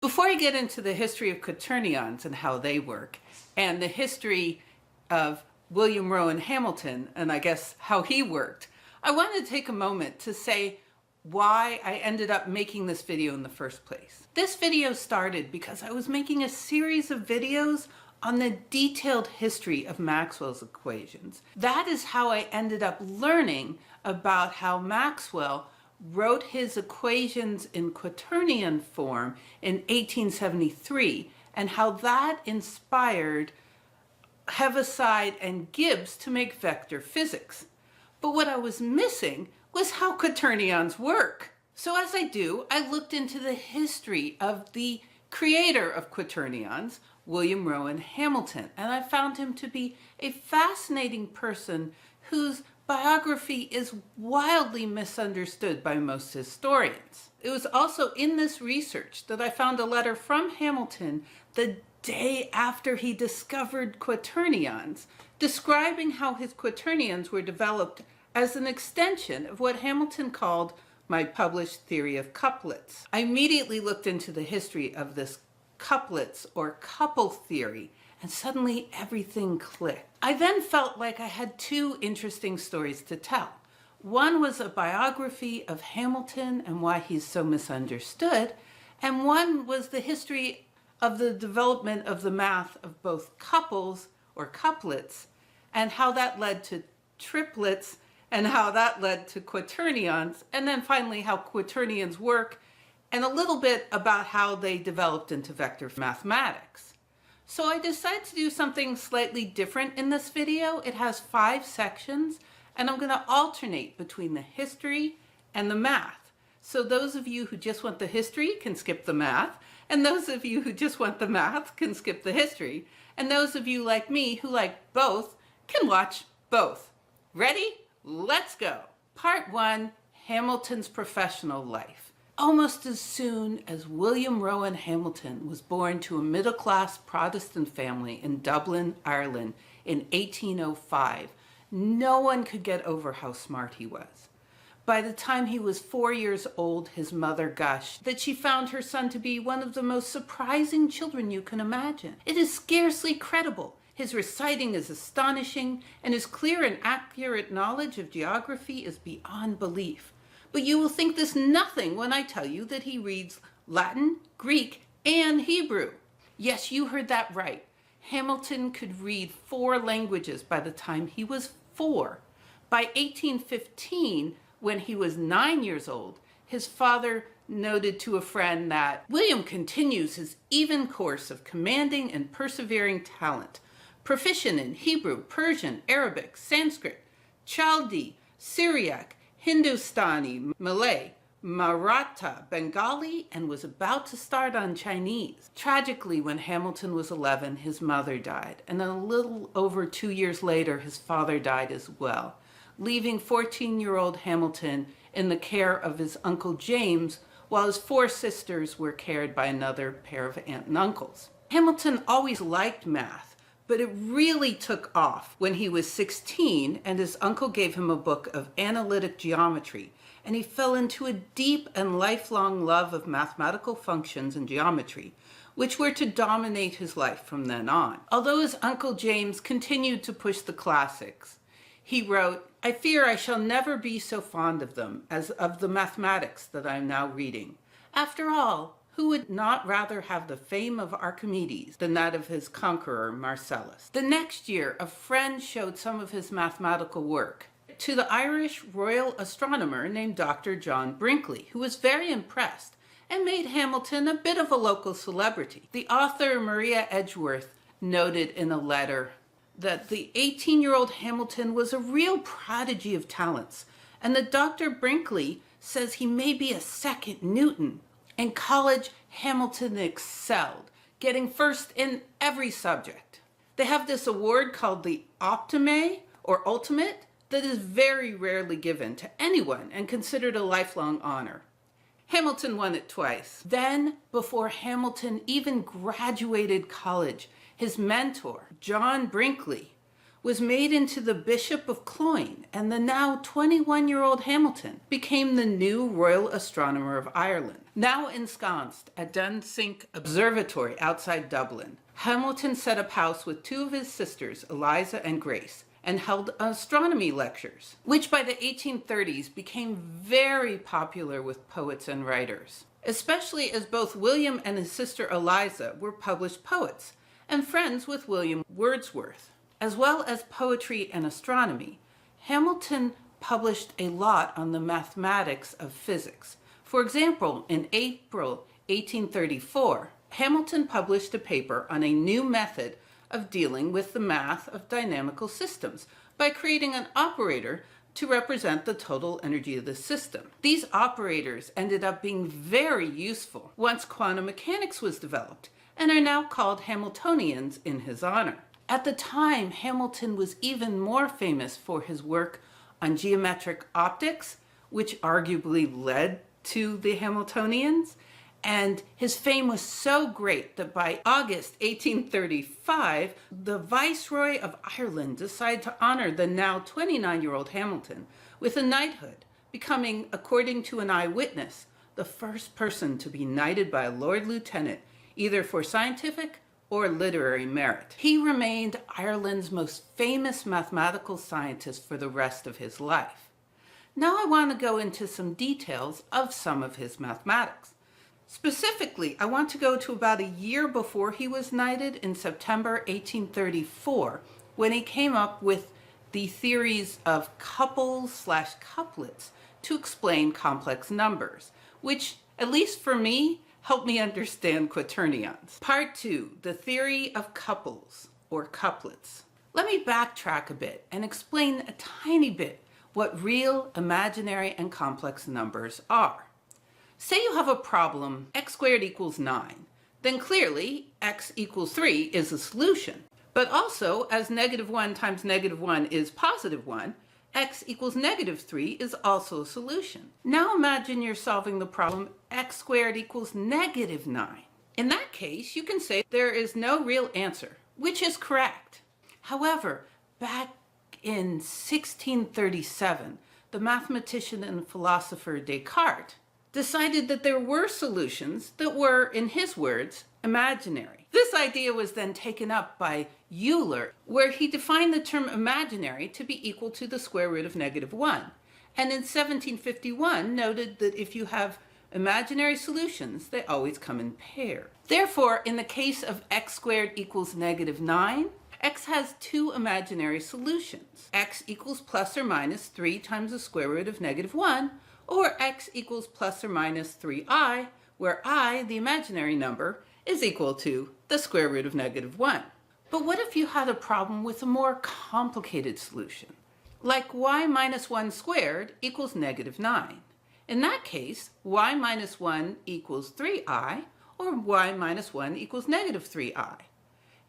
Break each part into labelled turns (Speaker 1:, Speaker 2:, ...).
Speaker 1: Before I get into the history of Quaternions and how they work, and the history of William Rowan Hamilton, and I guess how he worked, I want to take a moment to say why I ended up making this video in the first place. This video started because I was making a series of videos on the detailed history of Maxwell's equations. That is how I ended up learning about how Maxwell wrote his equations in quaternion form in 1873, and how that inspired Heaviside and Gibbs to make vector physics. But what I was missing was how quaternions work. So as I do, I looked into the history of the creator of quaternions, William Rowan Hamilton, and I found him to be a fascinating person whose biography is wildly misunderstood by most historians. It was also in this research that I found a letter from Hamilton the day after he discovered quaternions, describing how his quaternions were developed as an extension of what Hamilton called my published theory of couplets. I immediately looked into the history of this couplets or couple theory, and suddenly everything clicked. I then felt like I had two interesting stories to tell. One was a biography of Hamilton and why he's so misunderstood, and one was the history of the development of the math of both couples or couplets, and how that led to triplets, and how that led to quaternions, and then finally how quaternions work, and a little bit about how they developed into vector mathematics. So I decided to do something slightly different in this video. It has 5 sections, and I'm going to alternate between the history and the math. So those of you who just want the history can skip the math, and those of you who just want the math can skip the history, and those of you like me who like both can watch both. Ready? Let's go. Part 1, Hamilton's professional life. Almost as soon as William Rowan Hamilton was born to a middle-class Protestant family in Dublin, Ireland in 1805, no one could get over how smart he was. By the time he was 4 years old, his mother gushed that she found her son to be one of the most surprising children you can imagine. It is scarcely credible. His reciting is astonishing, and his clear and accurate knowledge of geography is beyond belief. But you will think this nothing when I tell you that he reads Latin, Greek, and Hebrew. Yes, you heard that right. Hamilton could read 4 languages by the time he was 4. By 1815, when he was 9 years old, his father noted to a friend that William continues his even course of commanding and persevering talent, proficient in Hebrew, Persian, Arabic, Sanskrit, Chaldee, Syriac, Hindustani, Malay, Maratha, Bengali, and was about to start on Chinese. Tragically, when Hamilton was 11, his mother died, and a little over 2 years later, his father died as well, leaving 14-year-old Hamilton in the care of his Uncle James, while his 4 sisters were cared by another pair of aunt and uncles. Hamilton always liked math, but it really took off when he was 16 and his uncle gave him a book of analytic geometry, and he fell into a deep and lifelong love of mathematical functions and geometry, which were to dominate his life from then on. Although his Uncle James continued to push the classics, he wrote, "I fear I shall never be so fond of them as of the mathematics that I am now reading. After all, who would not rather have the fame of Archimedes than that of his conqueror Marcellus?" The next year, a friend showed some of his mathematical work to the Irish royal astronomer named Dr. John Brinkley, who was very impressed and made Hamilton a bit of a local celebrity. The author Maria Edgeworth noted in a letter that the 18-year-old Hamilton was a real prodigy of talents, and that Dr. Brinkley says he may be a second Newton. In college, Hamilton excelled, getting first in every subject. They have this award called the Optime, or Ultimate, that is very rarely given to anyone and considered a lifelong honor. Hamilton won it twice. Then, before Hamilton even graduated college, his mentor, John Brinkley, was made into the Bishop of Cloyne, and the now 21-year-old Hamilton became the new Royal Astronomer of Ireland. Now ensconced at Dunsink Observatory outside Dublin, Hamilton set up house with two of his sisters, Eliza and Grace, and held astronomy lectures, which by the 1830s became very popular with poets and writers, especially as both William and his sister Eliza were published poets and friends with William Wordsworth. As well as poetry and astronomy, Hamilton published a lot on the mathematics of physics. For example, in April 1834, Hamilton published a paper on a new method of dealing with the math of dynamical systems by creating an operator to represent the total energy of the system. These operators ended up being very useful once quantum mechanics was developed and are now called Hamiltonians in his honor. At the time, Hamilton was even more famous for his work on geometric optics, which arguably led to the Hamiltonians. And his fame was so great that by August 1835, the Viceroy of Ireland decided to honor the now 29-year-old Hamilton with a knighthood, becoming, according to an eyewitness, the first person to be knighted by a Lord Lieutenant, either for scientific or literary merit. He remained Ireland's most famous mathematical scientist for the rest of his life. Now I want to go into some details of some of his mathematics. Specifically, I want to go to about a year before he was knighted in September 1834, when he came up with the theories of couples/couplets to explain complex numbers, which, at least for me, helped me understand quaternions. Part 2, the theory of couples or couplets. Let me backtrack a bit and explain a tiny bit what real, imaginary, and complex numbers are. Say you have a problem, x squared equals 9. Then clearly, x equals 3 is a solution. But also, as -1 times -1 is +1, x equals -3 is also a solution. Now imagine you're solving the problem x squared equals -9. In that case, you can say there is no real answer, which is correct. However, back in 1637, the mathematician and philosopher Descartes decided that there were solutions that were, in his words, imaginary. This idea was then taken up by Euler, where he defined the term imaginary to be equal to the square root of -1. And in 1751 noted that if you have imaginary solutions, they always come in pairs. Therefore, in the case of x squared equals -9, x has two imaginary solutions. X equals plus or minus 3 times the square root of -1, or x equals plus or minus 3i, where I, the imaginary number, is equal to the square root of -1. But what if you had a problem with a more complicated solution, like y minus 1 squared equals -9? In that case, y minus 1 equals 3i, or y minus 1 equals -3i.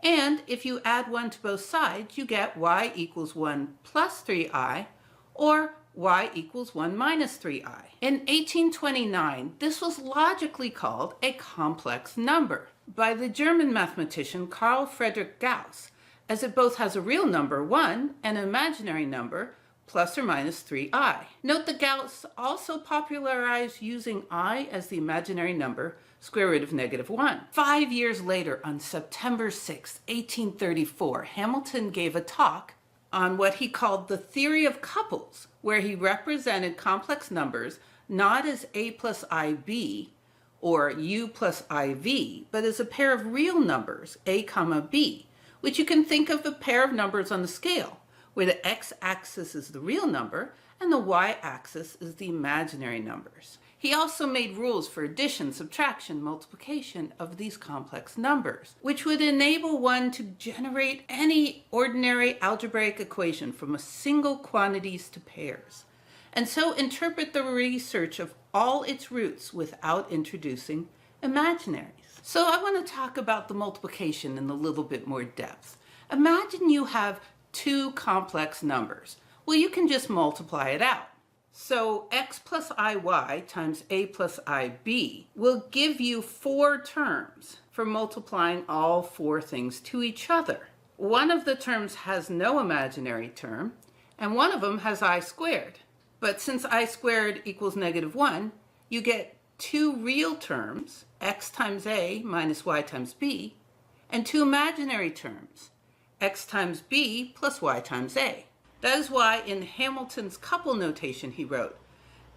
Speaker 1: And if you add 1 to both sides, you get y equals 1 plus 3i, or y equals 1 minus 3i. In 1829, this was logically called a complex number by the German mathematician Carl Friedrich Gauss, as it both has a real number 1 and an imaginary number plus or minus 3i. Note that Gauss also popularized using I as the imaginary number, square root of -1. 5 years later, on September 6, 1834, Hamilton gave a talk on what he called the theory of couples, where he represented complex numbers not as a plus ib or u plus iv, but as a pair of real numbers, a comma b, which you can think of a pair of numbers on the scale, where the x-axis is the real number and the y-axis is the imaginary numbers. He also made rules for addition, subtraction, multiplication of these complex numbers, which would enable one to generate any ordinary algebraic equation from a single quantities to pairs, and so interpret the research of all its roots without introducing imaginaries. So I want to talk about the multiplication in a little bit more depth. Imagine you have two complex numbers. Well, you can just multiply it out. So x plus iy times a plus ib will give you 4 terms for multiplying all 4 things to each other. One of the terms has no imaginary term, and one of them has I squared. But since I squared equals -1, you get two real terms, x times a minus y times b, and two imaginary terms, x times b plus y times a. That is why in Hamilton's couple notation he wrote,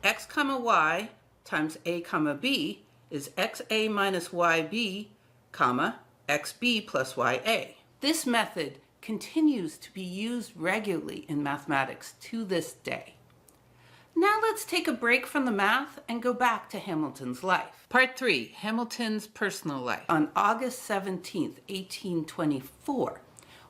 Speaker 1: x comma y times a comma b is xa minus yb, comma, xb plus ya. This method continues to be used regularly in mathematics to this day. Now let's take a break from the math and go back to Hamilton's life. Part 3, Hamilton's personal life. On August 17th, 1824,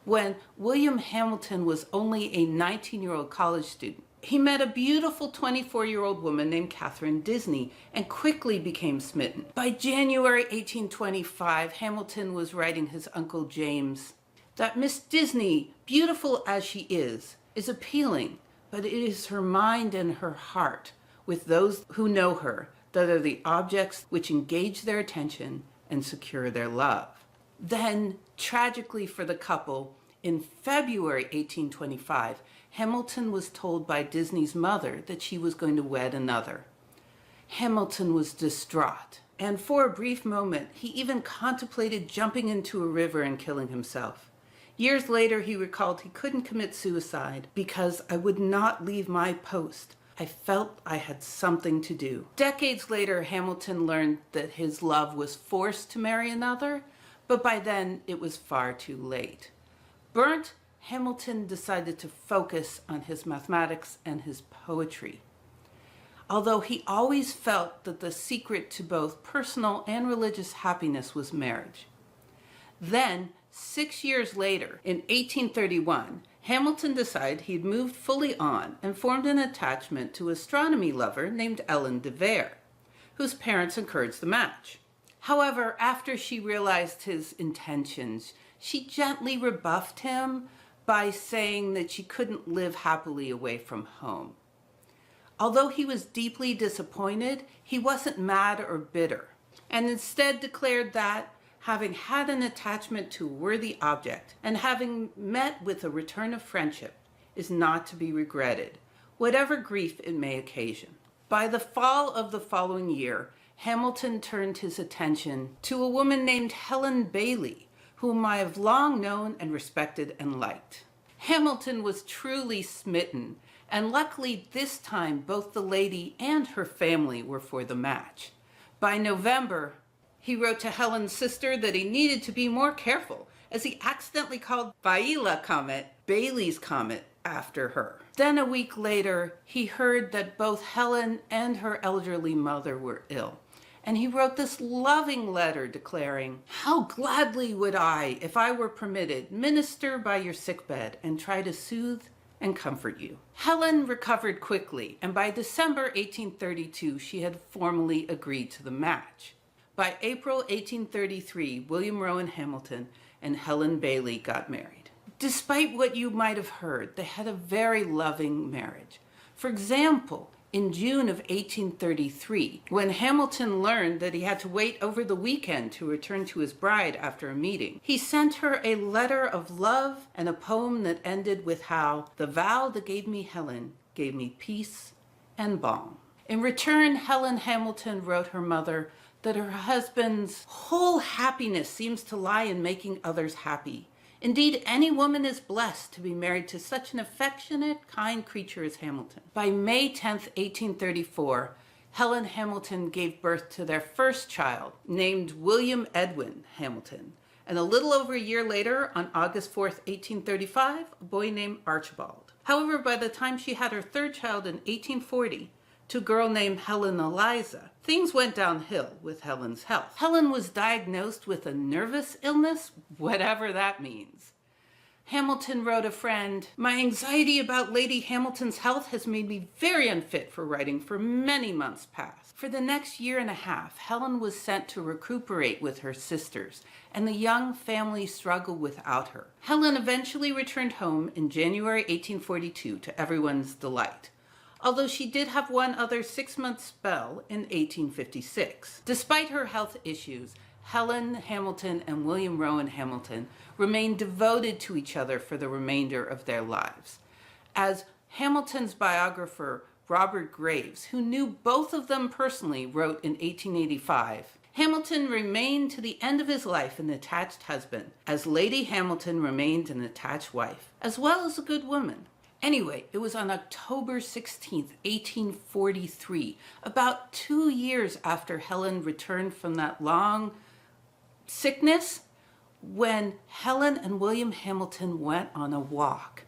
Speaker 1: when William Hamilton was only a 19-year-old college student, he met a beautiful 24-year-old woman named Catherine Disney and quickly became smitten. By January 1825, Hamilton was writing his Uncle James that Miss Disney, beautiful as she is appealing, but it is her mind and her heart with those who know her that are the objects which engage their attention and secure their love. Then, tragically for the couple, in February 1825, Hamilton was told by Disney's mother that she was going to wed another. Hamilton was distraught, and for a brief moment, he even contemplated jumping into a river and killing himself. Years later, he recalled he couldn't commit suicide because I would not leave my post. I felt I had something to do. Decades later, Hamilton learned that his love was forced to marry another, but by then it was far too late. Burnt, Hamilton decided to focus on his mathematics and his poetry. Although he always felt that the secret to both personal and religious happiness was marriage. Then, 6 years later, in 1831, Hamilton decided he'd moved fully on and formed an attachment to an astronomy lover named Ellen de Vere, whose parents encouraged the match. However, after she realized his intentions, she gently rebuffed him by saying that she couldn't live happily away from home. Although he was deeply disappointed, he wasn't mad or bitter, and instead declared that, having had an attachment to a worthy object and having met with a return of friendship, is not to be regretted, whatever grief it may occasion. By the fall of the following year, Hamilton turned his attention to a woman named Helen Bailey, whom I have long known and respected and liked. Hamilton was truly smitten, and luckily this time both the lady and her family were for the match. By November, he wrote to Helen's sister that he needed to be more careful, as he accidentally called Biela Comet Bailey's Comet after her. Then a week later, he heard that both Helen and her elderly mother were ill, and he wrote this loving letter declaring, "How gladly would I, if I were permitted, minister by your sickbed and try to soothe and comfort you." Helen recovered quickly, and by December 1832, she had formally agreed to the match. By April 1833, William Rowan Hamilton and Helen Bailey got married. Despite what you might have heard, they had a very loving marriage. For example, in June of 1833, when Hamilton learned that he had to wait over the weekend to return to his bride after a meeting, he sent her a letter of love and a poem that ended with how "the vow that gave me Helen gave me peace and balm." In return, Helen Hamilton wrote her mother that her husband's whole happiness seems to lie in making others happy. Indeed, any woman is blessed to be married to such an affectionate, kind creature as Hamilton. By May 10th, 1834, Helen Hamilton gave birth to their first child, named William Edwin Hamilton. And a little over a year later, on August 4th, 1835, a boy named Archibald. However, by the time she had her third child in 1840, to a girl named Helen Eliza, things went downhill with Helen's health. Helen was diagnosed with a nervous illness, whatever that means. Hamilton wrote a friend, "My anxiety about Lady Hamilton's health has made me very unfit for writing for many months past." For the next year and a half, Helen was sent to recuperate with her sisters, and the young family struggled without her. Helen eventually returned home in January 1842 to everyone's delight, although she did have one other 6-month spell in 1856. Despite her health issues, Helen Hamilton and William Rowan Hamilton remained devoted to each other for the remainder of their lives. As Hamilton's biographer, Robert Graves, who knew both of them personally, wrote in 1885, Hamilton remained to the end of his life an attached husband, as Lady Hamilton remained an attached wife, as well as a good woman. Anyway, it was on October 16th, 1843, about 2 years after Helen returned from that long sickness, when Helen and William Hamilton went on a walk.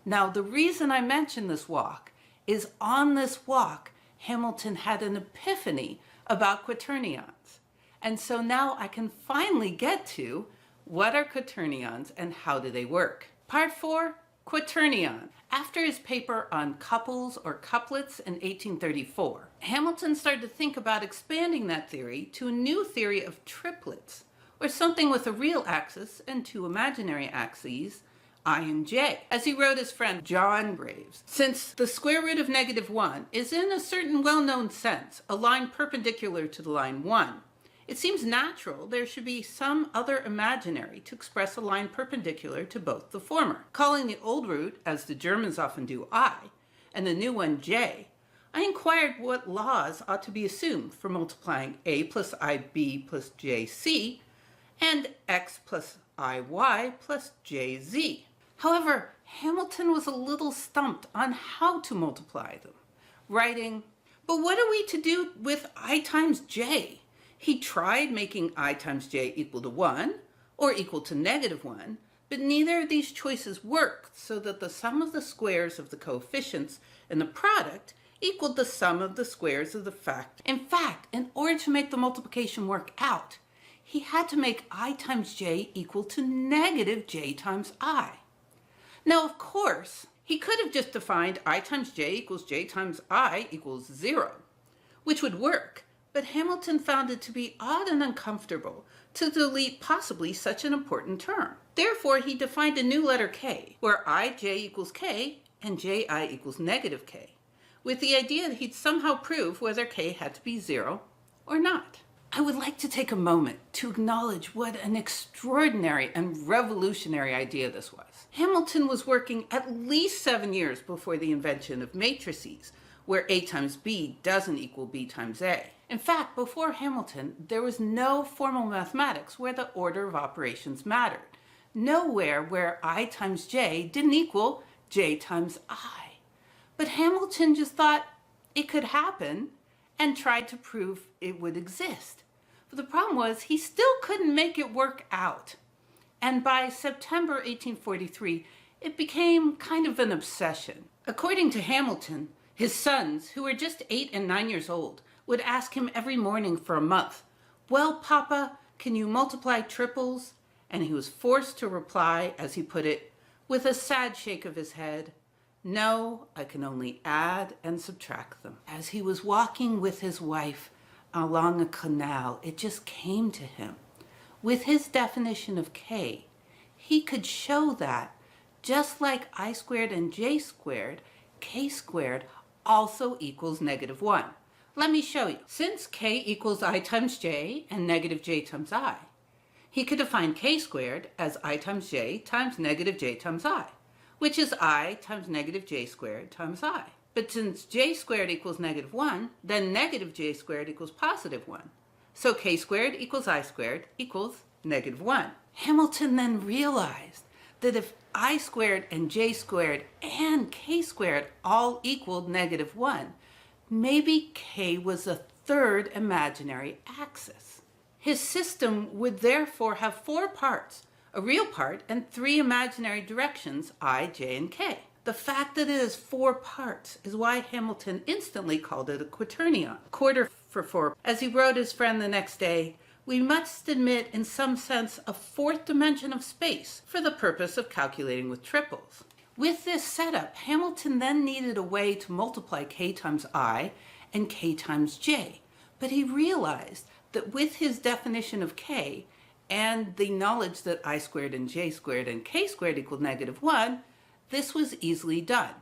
Speaker 1: Now, the reason I mention this walk is on this walk, Hamilton had an epiphany about quaternions. And so now I can finally get to what are quaternions and how do they work. Part 4, Quaternion. After his paper on couples or couplets in 1834, Hamilton started to think about expanding that theory to a new theory of triplets, or something with a real axis and two imaginary axes, I and j. As he wrote his friend John Graves, since the square root of -1 is in a certain well-known sense a line perpendicular to the line 1, it seems natural there should be some other imaginary to express a line perpendicular to both the former. Calling the old root, as the Germans often do, I, and the new one j, I inquired what laws ought to be assumed for multiplying a plus ib plus jc and x plus iy plus jz. However, Hamilton was a little stumped on how to multiply them, writing, "But what are we to do with I times j?" He tried making I times j equal to 1 or equal to -1, but neither of these choices worked, so that the sum of the squares of the coefficients in the product equaled the sum of the squares of the fact. In fact, in order to make the multiplication work out, he had to make I times j equal to -j times I. Now, of course, he could have just defined I times j equals j times I equals 0, which would work, but Hamilton found it to be odd and uncomfortable to delete possibly such an important term. Therefore, he defined a new letter k, where ij equals k and ji equals -k, with the idea that he'd somehow prove whether k had to be 0 or not. I would like to take a moment to acknowledge what an extraordinary and revolutionary idea this was. Hamilton was working at least 7 years before the invention of matrices, where a times b doesn't equal b times a. In fact, before Hamilton, there was no formal mathematics where the order of operations mattered. Nowhere where I times j didn't equal j times I. But Hamilton just thought it could happen and tried to prove it would exist. But the problem was he still couldn't make it work out. And by September 1843, it became kind of an obsession. According to Hamilton, his sons, who were just 8 and 9 years old, would ask him every morning for a month, "Well, Papa, can you multiply triples?" And he was forced to reply, as he put it, with a sad shake of his head, "No, I can only add and subtract them." As he was walking with his wife along a canal, it just came to him. With his definition of k, he could show that, just like I squared and j squared, k squared also equals -1. Let me show you. Since k equals I times j and -j times I, he could define k squared as I times j times -j times I, which is I times -j squared times I. But since j squared equals -1, then -j squared equals +1. So k squared equals I squared equals -1. Hamilton then realized that if I squared and j squared and k squared all equaled -1, maybe k was a third imaginary axis. His system would therefore have 4 parts, a real part and 3 imaginary directions, I, j, and k. The fact that it has 4 parts is why Hamilton instantly called it a quaternion, quarter for 4. As he wrote his friend the next day, "We must admit in some sense a 4th dimension of space for the purpose of calculating with triples." With this setup, Hamilton then needed a way to multiply k times I and k times j, but he realized that with his definition of k and the knowledge that I squared and j squared and k squared equaled -1, this was easily done.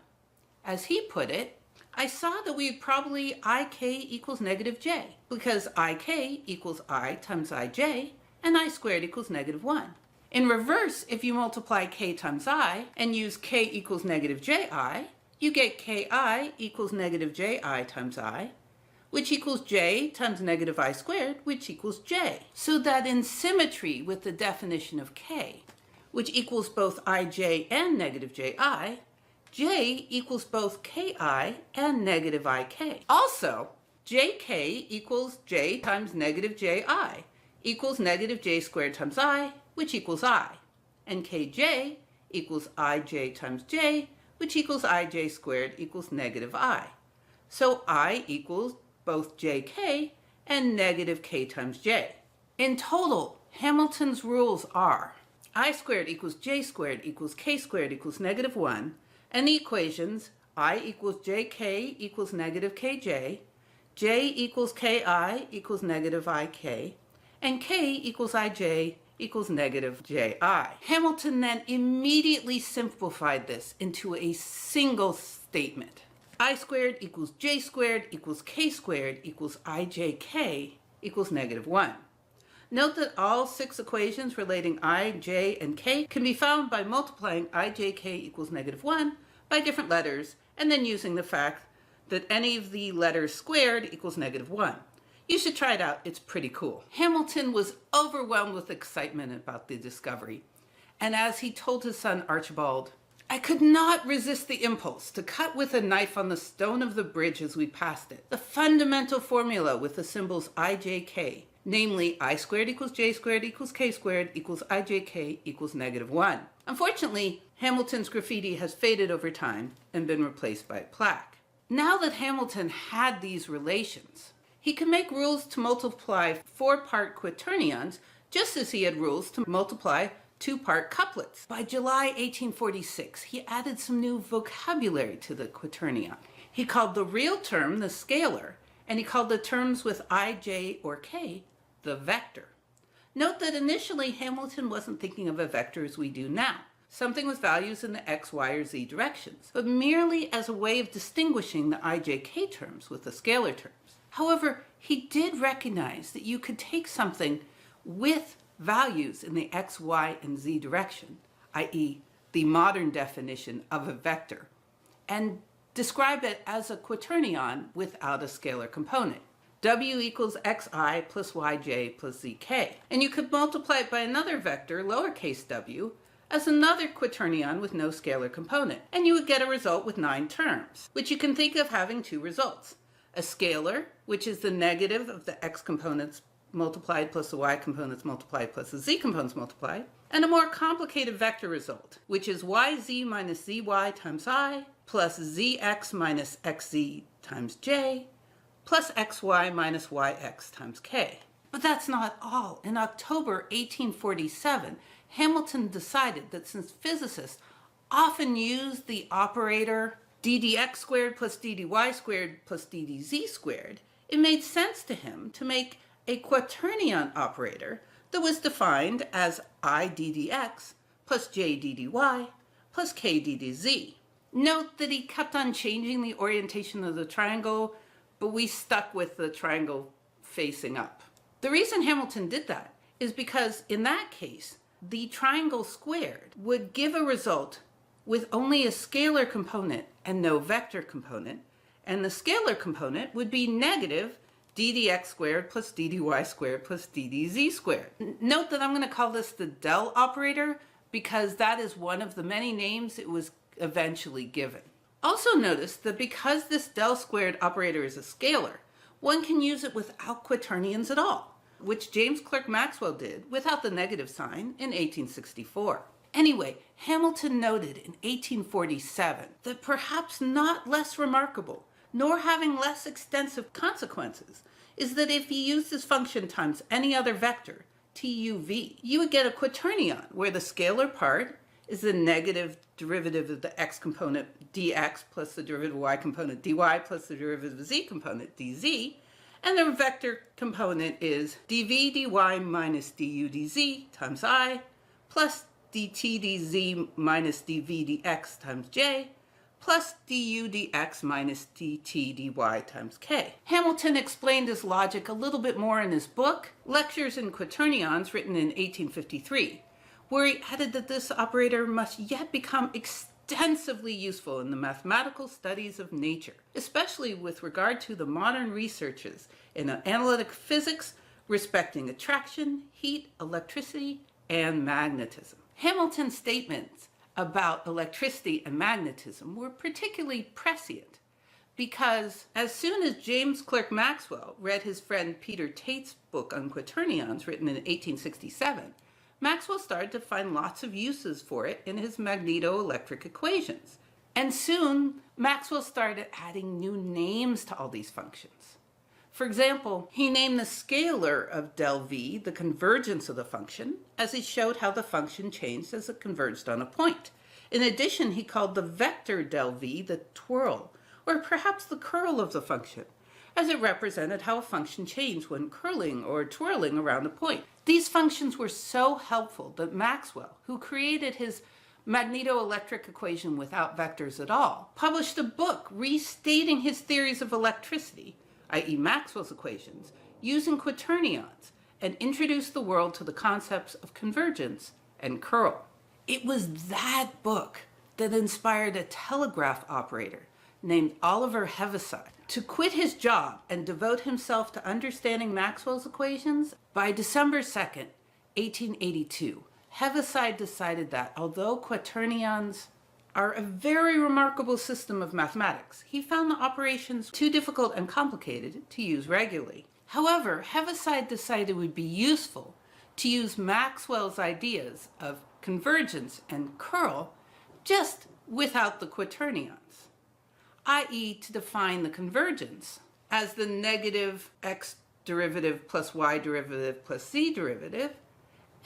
Speaker 1: As he put it, I saw that we'd probably ik equals negative j, because ik equals I times ij, and I squared equals negative 1. In reverse, if you multiply k times I and use k equals negative ji, you get ki equals negative ji times I, which equals j times negative I squared, which equals j. So that in symmetry with the definition of k, which equals both ij and negative ji, j equals both ki and negative ik. Also, jk equals j times negative ji equals negative j squared times I, which equals I, and kj equals ij times j, which equals ij squared equals negative I. So I equals both jk and negative k times j. In total, Hamilton's rules are I squared equals j squared equals k squared equals negative 1, and the equations I equals jk equals negative kj, j equals ki equals negative ik, and k equals ij equals negative ji. Hamilton then immediately simplified this into a single statement. I squared equals j squared equals k squared equals ijk equals negative 1. Note that all 6 equations relating I, j, and k can be found by multiplying ijk equals negative 1 by different letters and then using the fact that any of the letters squared equals negative 1. You should try it out, it's pretty cool. Hamilton was overwhelmed with excitement about the discovery, and as he told his son Archibald, I could not resist the impulse to cut with a knife on the stone of the bridge as we passed it the fundamental formula with the symbols ijk, namely I squared equals j squared equals k squared equals ijk equals negative 1. Unfortunately, Hamilton's graffiti has faded over time and been replaced by a plaque. Now that Hamilton had these relations, he could make rules to multiply 4-part quaternions just as he had rules to multiply 2-part couplets. By July 1846, he added some new vocabulary to the quaternion. He called the real term the scalar, and he called the terms with I, j, or k the vector. Note that initially Hamilton wasn't thinking of a vector as we do now, something with values in the x, y, or z directions, but merely as a way of distinguishing the I, j, k terms with the scalar terms. However, he did recognize that you could take something with values in the x, y, and z direction, i.e. the modern definition of a vector, and describe it as a quaternion without a scalar component. W equals xi plus yj plus zk. And you could multiply it by another vector, lowercase w, as another quaternion with no scalar component, and you would get a result with 9 terms, which you can think of having 2 results. A scalar, which is the negative of the x components multiplied plus the y components multiplied plus the z components multiplied, and a more complicated vector result, which is yz minus zy times I plus zx minus xz times j plus xy minus yx times k. But that's not all. In October 1847, Hamilton decided that since physicists often use the operator ddx squared plus ddy squared plus ddz squared, it made sense to him to make a quaternion operator that was defined as I ddx plus j ddy plus k ddz. Note that he kept on changing the orientation of the triangle, but we stuck with the triangle facing up. The reason Hamilton did that is because in that case, the triangle squared would give a result with only a scalar component and no vector component, and the scalar component would be negative ddx squared plus ddy squared plus ddz squared. Note that I'm going to call this the del operator because that is one of the many names it was eventually given. Also notice that because this del squared operator is a scalar, one can use it without quaternions at all, which James Clerk Maxwell did without the negative sign in 1864. Anyway, Hamilton noted in 1847 that perhaps not less remarkable, nor having less extensive consequences, is that if he used this function times any other vector, tuv, you would get a quaternion where the scalar part is the negative derivative of the x component dx plus the derivative of y component dy plus the derivative of z component dz, and the vector component is dv dy minus du dz times I plus dt dz minus dv dx times j plus du dx minus dt dy times k. Hamilton explained his logic a little bit more in his book, Lectures in Quaternions, written in 1853, where he added that this operator must yet become extensively useful in the mathematical studies of nature, especially with regard to the modern researches in analytic physics respecting attraction, heat, electricity, and magnetism. Hamilton's statements about electricity and magnetism were particularly prescient because as soon as James Clerk Maxwell read his friend Peter Tait's book on quaternions, written in 1867, Maxwell started to find lots of uses for it in his magneto-electric equations. And soon, Maxwell started adding new names to all these functions. For example, he named the scalar of del V the convergence of the function, as he showed how the function changed as it converged on a point. In addition, he called the vector del V the twirl, or perhaps the curl of the function, as it represented how a function changed when curling or twirling around a point. These functions were so helpful that Maxwell, who created his magneto-electric equation without vectors at all, published a book restating his theories of electricity, i.e. Maxwell's equations, using quaternions, and introduced the world to the concepts of convergence and curl. It was that book that inspired a telegraph operator named Oliver Heaviside to quit his job and devote himself to understanding Maxwell's equations. By December 2nd, 1882, Heaviside decided that although quaternions are a very remarkable system of mathematics, he found the operations too difficult and complicated to use regularly. However, Heaviside decided it would be useful to use Maxwell's ideas of convergence and curl just without the quaternions, i.e. to define the convergence as the negative x derivative plus y derivative plus z derivative,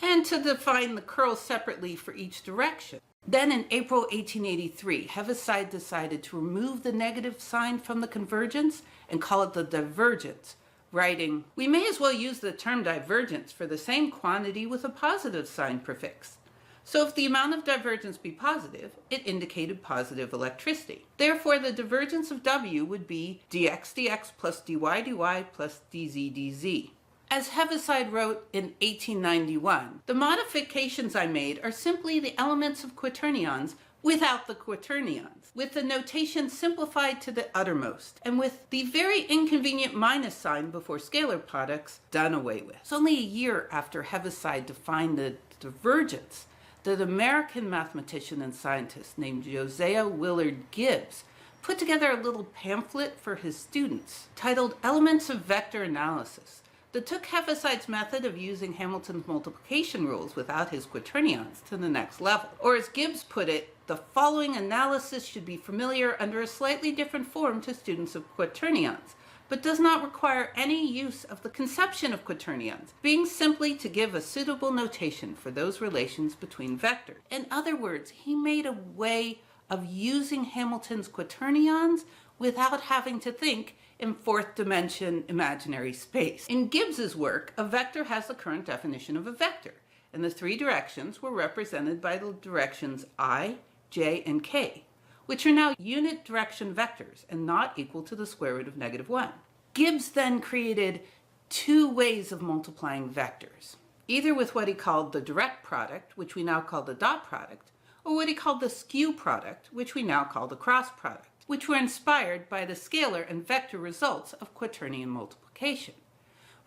Speaker 1: and to define the curl separately for each direction. Then in April 1883, Heaviside decided to remove the negative sign from the convergence and call it the divergence, writing, "We may as well use the term divergence for the same quantity with a positive sign prefix. So if the amount of divergence be positive, it indicated positive electricity. Therefore, the divergence of W would be dx dx plus dy dy plus dz dz." As Heaviside wrote in 1891, "The modifications I made are simply the elements of quaternions without the quaternions, with the notation simplified to the uttermost, and with the very inconvenient minus sign before scalar products done away with." It's only a year after Heaviside defined the divergence that an American mathematician and scientist named Josiah Willard Gibbs put together a little pamphlet for his students titled Elements of Vector Analysis that took Heaviside's method of using Hamilton's multiplication rules without his quaternions to the next level. Or as Gibbs put it, the following analysis should be familiar under a slightly different form to students of quaternions, but does not require any use of the conception of quaternions, being simply to give a suitable notation for those relations between vectors. In other words, he made a way of using Hamilton's quaternions without having to think in fourth dimension imaginary space. In Gibbs's work, a vector has the current definition of a vector, and the three directions were represented by the directions I, j, and k, which are now unit direction vectors and not equal to the square root of -1. Gibbs then created two ways of multiplying vectors, either with what he called the direct product, which we now call the dot product, or what he called the skew product, which we now call the cross product, which were inspired by the scalar and vector results of quaternion multiplication.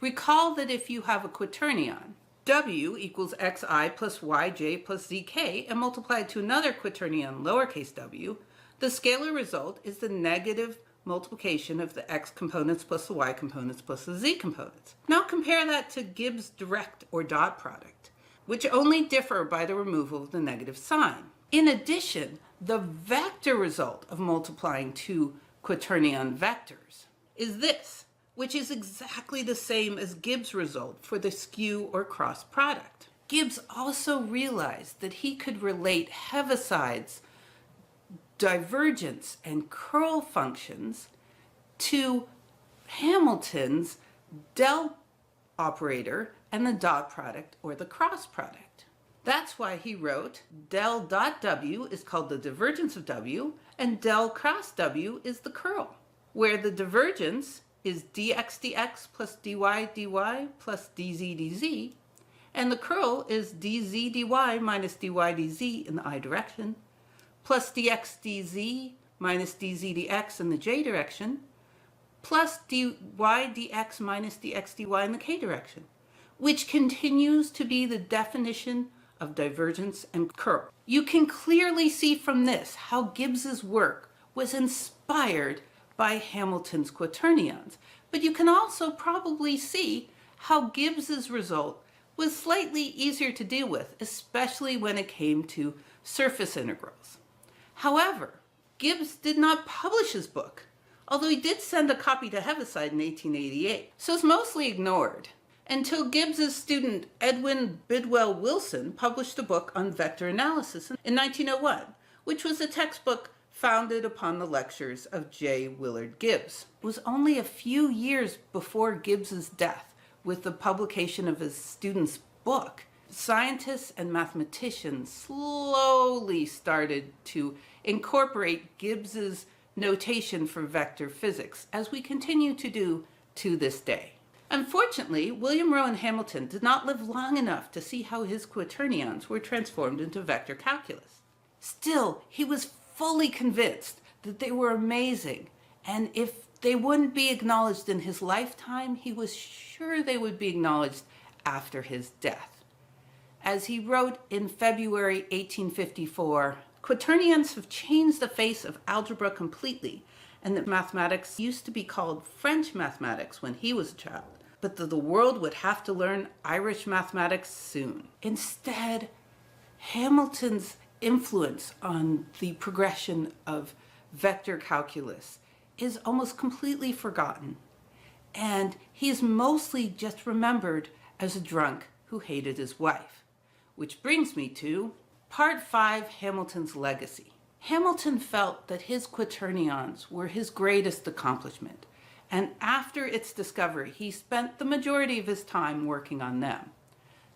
Speaker 1: Recall that if you have a quaternion, W equals xi plus yj plus zk, and multiplied to another quaternion lowercase w, the scalar result is the negative multiplication of the x components plus the y components plus the z components. Now compare that to Gibbs' direct or dot product, which only differ by the removal of the negative sign. In addition, the vector result of multiplying two quaternion vectors is this, which is exactly the same as Gibbs' result for the skew or cross product. Gibbs also realized that he could relate Heaviside's divergence and curl functions to Hamilton's del operator and the dot product or the cross product. That's why he wrote del dot W is called the divergence of W, and del cross W is the curl, where the divergence is dx dx plus dy dy plus dz dz, and the curl is dz dy minus dy dz in the I direction, plus dx dz minus dz dx in the j direction, plus dy dx minus dx dy in the k direction, which continues to be the definition of divergence and curl. You can clearly see from this how Gibbs's work was inspired by Hamilton's Quaternions, but you can also probably see how Gibbs's result was slightly easier to deal with, especially when it came to surface integrals. However, Gibbs did not publish his book, although he did send a copy to Heaviside in 1888, so it's mostly ignored until Gibbs's student Edwin Bidwell Wilson published a book on vector analysis in 1901, which was a textbook founded upon the lectures of J. Willard Gibbs. It was only a few years before Gibbs's death, with the publication of his student's book, scientists and mathematicians slowly started to incorporate Gibbs's notation for vector physics, as we continue to do to this day. Unfortunately, William Rowan Hamilton did not live long enough to see how his quaternions were transformed into vector calculus. Still, he was fully convinced that they were amazing, and if they wouldn't be acknowledged in his lifetime, he was sure they would be acknowledged after his death. As he wrote in February 1854, quaternions have changed the face of algebra completely, and that mathematics used to be called French mathematics when he was a child, but that the world would have to learn Irish mathematics soon. Instead, Hamilton's influence on the progression of vector calculus is almost completely forgotten, and he is mostly just remembered as a drunk who hated his wife. Which brings me to Part 5, Hamilton's Legacy. Hamilton felt that his quaternions were his greatest accomplishment, and after its discovery, he spent the majority of his time working on them.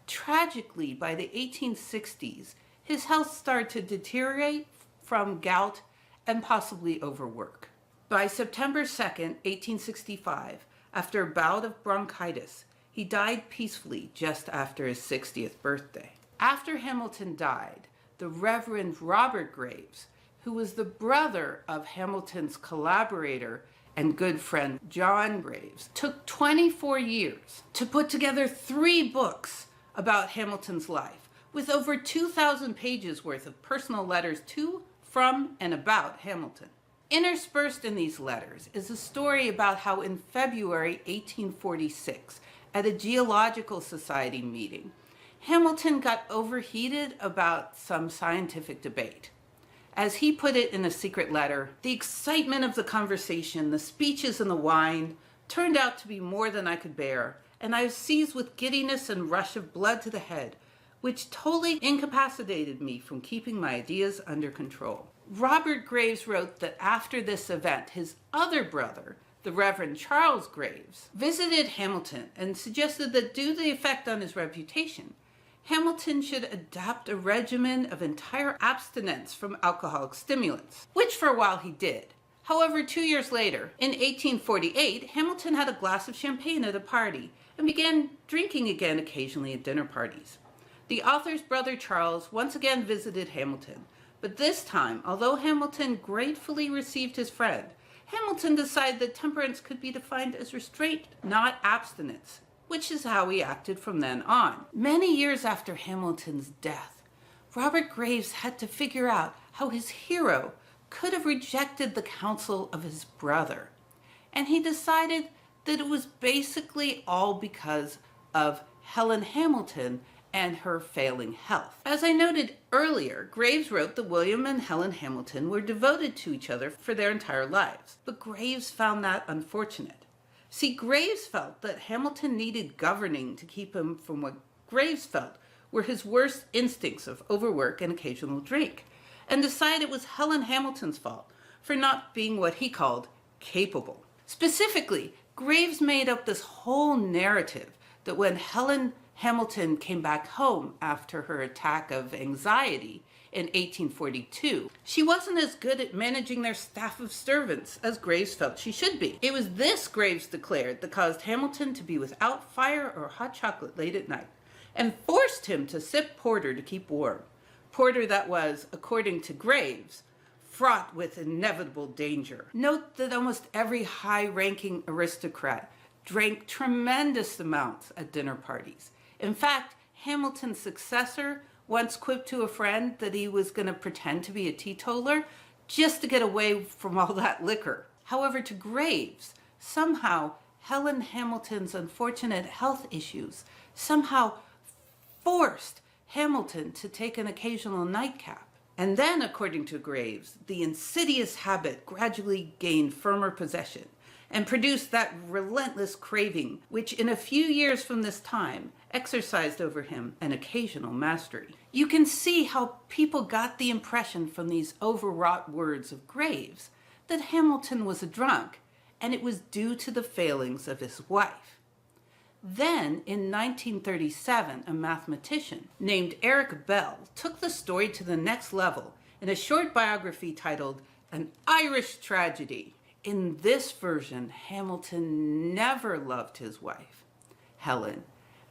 Speaker 1: Tragically, by the 1860s, his health started to deteriorate from gout and possibly overwork. By September 2nd, 1865, after a bout of bronchitis, he died peacefully just after his 60th birthday. After Hamilton died, the Reverend Robert Graves, who was the brother of Hamilton's collaborator and good friend John Graves, took 24 years to put together 3 books about Hamilton's life, with over 2,000 pages worth of personal letters to, from, and about Hamilton. Interspersed in these letters is a story about how in February 1846, at a Geological Society meeting, Hamilton got overheated about some scientific debate. As he put it in a secret letter, the excitement of the conversation, the speeches and the wine, turned out to be more than I could bear, and I was seized with giddiness and rush of blood to the head, which totally incapacitated me from keeping my ideas under control. Robert Graves wrote that after this event, his other brother, the Reverend Charles Graves, visited Hamilton and suggested that due to the effect on his reputation, Hamilton should adopt a regimen of entire abstinence from alcoholic stimulants, which for a while he did. However, 2 years later, in 1848, Hamilton had a glass of champagne at a party and began drinking again occasionally at dinner parties. The author's brother Charles once again visited Hamilton, but this time, although Hamilton gratefully received his friend, Hamilton decided that temperance could be defined as restraint, not abstinence, which is how he acted from then on. Many years after Hamilton's death, Robert Graves had to figure out how his hero could have rejected the counsel of his brother, and he decided that it was basically all because of Helen Hamilton and her failing health. As I noted earlier, Graves wrote that William and Helen Hamilton were devoted to each other for their entire lives, but Graves found that unfortunate. See, Graves felt that Hamilton needed governing to keep him from what Graves felt were his worst instincts of overwork and occasional drink, and decided it was Helen Hamilton's fault for not being what he called capable. Specifically, Graves made up this whole narrative that when Helen Hamilton came back home after her attack of anxiety in 1842. She wasn't as good at managing their staff of servants as Graves felt she should be. It was this, Graves declared, that caused Hamilton to be without fire or hot chocolate late at night, and forced him to sip porter to keep warm. Porter that was, according to Graves, fraught with inevitable danger. Note that almost every high-ranking aristocrat drank tremendous amounts at dinner parties. In fact, Hamilton's successor once quipped to a friend that he was going to pretend to be a teetotaler just to get away from all that liquor. However, to Graves, somehow Helen Hamilton's unfortunate health issues somehow forced Hamilton to take an occasional nightcap. And then, according to Graves, the insidious habit gradually gained firmer possession and produced that relentless craving, which in a few years from this time exercised over him an occasional mastery. You can see how people got the impression from these overwrought words of Graves that Hamilton was a drunk, and it was due to the failings of his wife. Then, in 1937, a mathematician named Eric Bell took the story to the next level in a short biography titled An Irish Tragedy. In this version, Hamilton never loved his wife, Helen,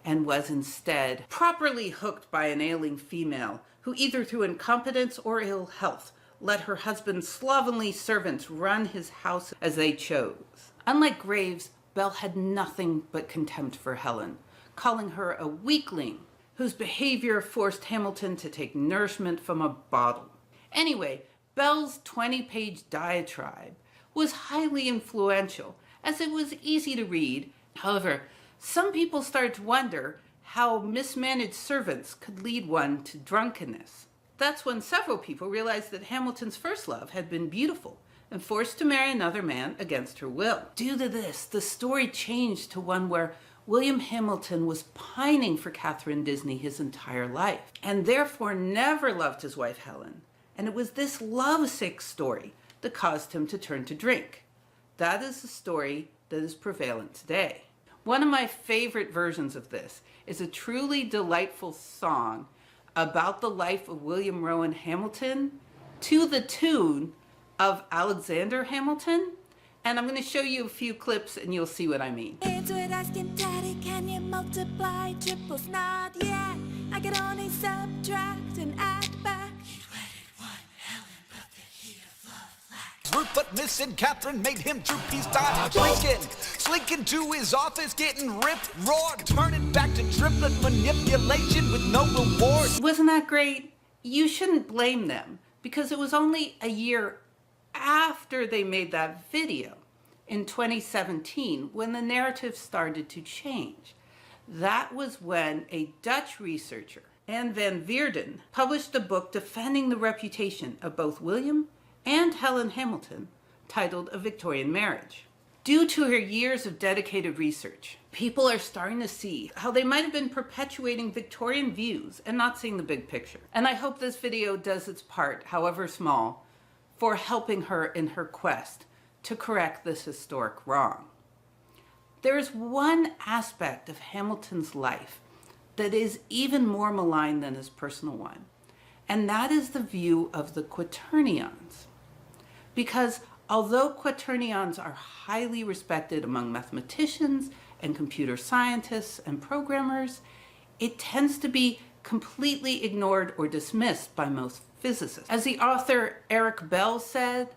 Speaker 1: and was instead properly hooked by an ailing female who either through incompetence or ill health let her husband's slovenly servants run his house as they chose. Unlike Graves, Bell had nothing but contempt for Helen, calling her a weakling whose behavior forced Hamilton to take nourishment from a bottle. Anyway, Bell's 20-page diatribe was highly influential, as it was easy to read. However, some people started to wonder how mismanaged servants could lead one to drunkenness. That's when several people realized that Hamilton's first love had been beautiful and forced to marry another man against her will. Due to this, the story changed to one where William Hamilton was pining for Catherine Disney his entire life, and therefore never loved his wife Helen. And it was this lovesick story that caused him to turn to drink. That is the story that is prevalent today. One of my favorite versions of this is a truly delightful song about the life of William Rowan Hamilton to the tune of Alexander Hamilton. And I'm going to show you a few clips and you'll see what I mean.
Speaker 2: Answer it asking Daddy, can you multiply triples? Not yet. I can only subtract and add back.
Speaker 3: But missing Catherine made him droop. He started slinking to his office, getting ripped, roared, turning back to triplet manipulation with no reward.
Speaker 1: Wasn't that great? You shouldn't blame them, because it was only a year after they made that video, in 2017, when the narrative started to change. That was when a Dutch researcher, Anne van Veerden, published a book defending the reputation of both William and Helen Hamilton, titled A Victorian Marriage. Due to her years of dedicated research, people are starting to see how they might have been perpetuating Victorian views and not seeing the big picture. And I hope this video does its part, however small, for helping her in her quest to correct this historic wrong. There is one aspect of Hamilton's life that is even more malign than his personal one, and that is the view of the Quaternions. Because although Quaternions are highly respected among mathematicians and computer scientists and programmers, it tends to be completely ignored or dismissed by most physicists. As the author Eric Bell said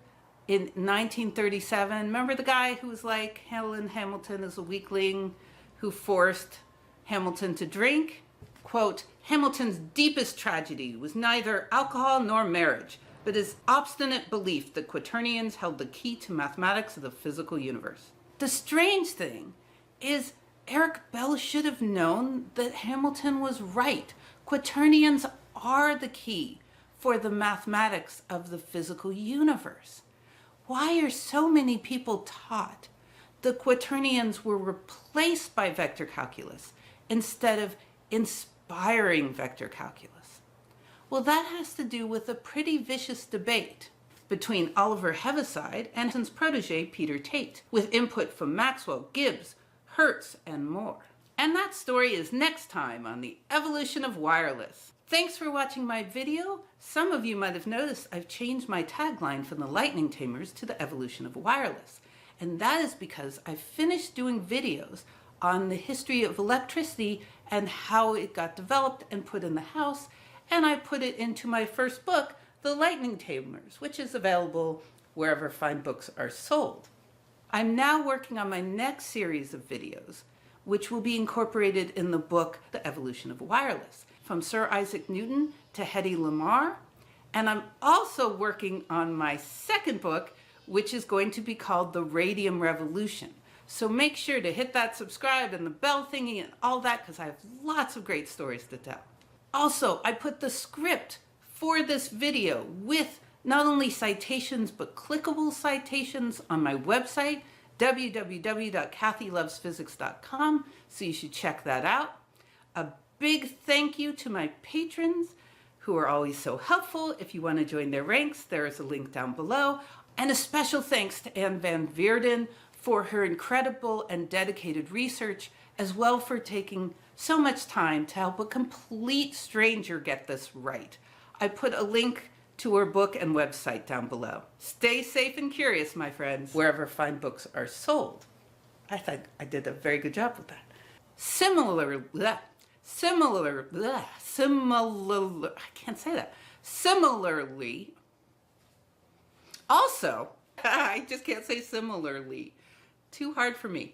Speaker 1: in 1937, remember the guy who was like, Helen Hamilton is a weakling who forced Hamilton to drink? Quote, Hamilton's deepest tragedy was neither alcohol nor marriage, but his obstinate belief that Quaternions held the key to mathematics of the physical universe. The strange thing is Eric Bell should have known that Hamilton was right. Quaternions are the key for the mathematics of the physical universe. Why are so many people taught the Quaternions were replaced by vector calculus instead of inspiring vector calculus? Well, that has to do with a pretty vicious debate between Oliver Heaviside and his protege Peter Tate, with input from Maxwell, Gibbs, Hertz, and more. And that story is next time on the evolution of wireless. Thanks for watching my video. Some of you might have noticed I've changed my tagline from the Lightning Tamers to the evolution of wireless. And that is because I finished doing videos on the history of electricity and how it got developed and put in the house. And I put it into my first book, The Lightning Tamers, which is available wherever fine books are sold. I'm now working on my next series of videos, which will be incorporated in the book, The Evolution of Wireless, from Sir Isaac Newton to Hedy Lamarr. And I'm also working on my second book, which is going to be called The Radium Revolution. So make sure to hit that subscribe and the bell thingy and all that, because I have lots of great stories to tell. Also, I put the script for this video with not only citations, but clickable citations on my website, www.kathylovesphysics.com, so you should check that out. A big thank you to my patrons who are always so helpful. If you want to join their ranks, there is a link down below. And a special thanks to Anne Van Veerden for her incredible and dedicated research, as well for taking so much time to help a complete stranger get this right. I put a link to her book and website down below. Stay safe and curious, my friends, wherever fine books are sold. I thought I did a very good job with that. Similarly, also, I just can't say similarly. Too hard for me.